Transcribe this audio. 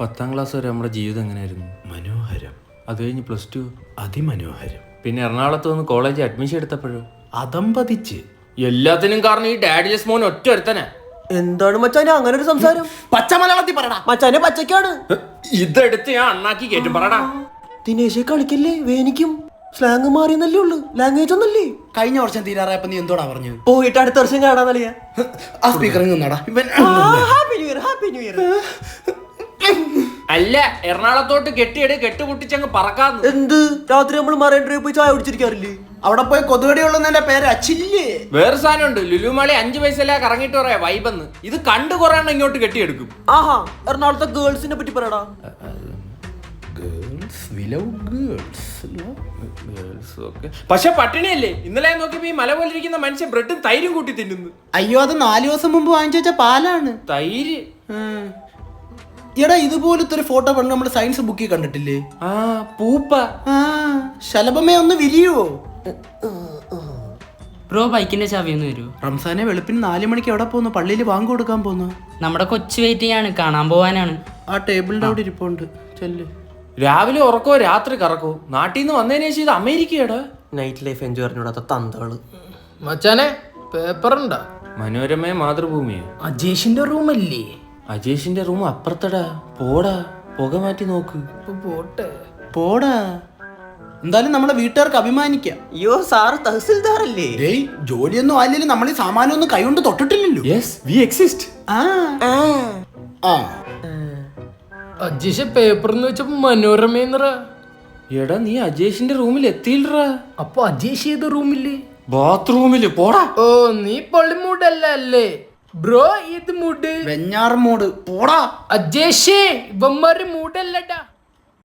10ാം class വരെ നമ്മുടെ ജീവിതം എങ്ങനെയായിരുന്നു? മനോഹരം. അത് കഴിഞ്ഞ് +2 അതിമനോഹരം. പിന്നെ എറണാകുളത്ത് വന്ന് കോളേജ് അഡ്മിഷൻ എടുത്തപ്പോഴോ അതമ്പതിച്ച്. എല്ലാത്തിനും കാരണം ഈ ഡാഡിലെസ് മോൻ ഒറ്റ ഒരുത്തനാ. എന്താണ് മച്ചാനെ അങ്ങനെ ഒരു സംസാരം? പച്ച മലയാളത്തിൽ പറടാ. മച്ചാനെ പച്ചക്കാണ്. ഇതെടുത്ത് ഞാൻ അണ്ണാക്കി കേറ്റും പറടാ. ദിനേശെ കളിക്കല്ലേ, വേനിക്കും സ്ലാങ് മാറിയെന്നല്ലേ ഉള്ളു, ലാംഗ്വേജ് ഒന്നല്ലേ. കഴിഞ്ഞ വർഷം തീരാറായപ്പോ നീ എന്തോടാ പറഞ്ഞത്? പോയിട്ട് അടുത്ത വർഷം കാണാന്നല്ലേ. ആ സ്പീക്കറിൽ നിന്നാടാ ഇവൻ. Happy new year, happy new year. അല്ല, എറണാകുളത്തോട്ട് കെട്ടുപൊട്ടിച്ചങ്ങ് പറക്കാന്ന്. എന്ത് രാത്രി നമ്മൾ മറൈൻ ഡ്രൈവ് പോയി ചായ കുടിച്ചിരിക്കാറില്ലേ? അവിടെ പോയി കൊതുകടി ഉള്ളതിന്റെ പേര് അച്ചില്ലേ. വേറെ സാധനം ഉണ്ട്, ലുലുമാളി 5 പൈസ കറങ്ങിട്ട് പറയാ വൈബെന്ന്. ഇത് കണ്ടു കുറെ എണ്ണം ഇങ്ങോട്ട് കെട്ടിയെടുക്കും. ആഹാ, എറണാകുളത്തെ ഗേൾസിനെ പറ്റി പറയടാ. പക്ഷെ പട്ടിണിയല്ലേ? ഇന്നലെ നോക്കിയപ്പോ ഈ മല പോലെ ഇരിക്കുന്ന മനുഷ്യൻ ബ്രെഡും തൈരും കൂട്ടി തിന്നുന്നു. അയ്യോ, അത് 4 ദിവസം മുമ്പ് വാങ്ങിച്ചു വെച്ച പാലാണ്. തൈര്. എടാ, ഇതുപോലത്തെ ഒരു ഫോട്ടോ പണ്ട് നമ്മുടെ സയൻസ് ബുക്കിൽ കണ്ടിട്ടില്ലേ? ആ പൂപ്പ. ശലഭമേ ഒന്ന് വിരിയോ? ബ്രോ ബൈക്കിന്റെ ചാവി ഒന്ന് തരൂ. റംസാനെ വെളുപ്പിന് 4 മണിക്ക് എവിടെ പോന്നു? പള്ളിയിൽ വാങ്ങ് കൊടുക്കാൻ പോന്നു. നമ്മുടെ കൊച്ചു വെയിറ്റിംഗ് ആണ്, കാണാൻ പോവാനാണ്. ആ ടേബിളിന്റെ അവിടെ ഇരിപ്പുണ്ട്. ചെല്ല്. രാവിലെ ഉറക്കോ രാത്രി കറക്കോ? നാട്ടിൽ നിന്ന് വന്നതിന് ശേഷം ഇത് അമേരിക്കയാടാ. നൈറ്റ് ലൈഫ് എൻജോയ് അറിഞ്ഞൂടാത്ത തന്തകള്. മച്ചാനെ പേപ്പറുണ്ടാ? മനോരമയെ മാതൃഭൂമിയെ അജേഷിന്റെ റൂമല്ലേ? അജേഷിന്റെ റൂം അപ്പുറത്തടാ. പോടാ, പുക മാറ്റി നോക്ക്. പോട്ടെ പോടാ. എന്തായാലും നമ്മളെ വീട്ടുകാർക്ക് അഭിമാനിക്കാം. അയ്യോ സാറ് തഹസിൽദാറല്ലേ? ഏയ്, ജോലിയൊന്നും ആയില്ലെങ്കിലും നമ്മൾ ഈ സാമാനൊന്നും കൈകൊണ്ട് തൊട്ടിട്ടില്ലല്ലോ. Yes, we exist. Ajesh paper എന്ന് വെച്ചപ്പോ മനോരമേന്നറാ. എടാ, നീ അജേഷിന്റെ റൂമിൽ എത്തിയില്ലടാ. അപ്പൊ അജേഷ് ഏത് റൂമില്? ബാത്റൂമില്. പോടാ. ഓ, നീ പൊള്ളിമൂടല്ല അല്ലേ ബ്രോ? ഇത് മൂഡ് വെഞ്ഞാറ് മൂട്. പോടാ. അജേഷേ, ഇവന്മാര് മൂടല്ലടാ.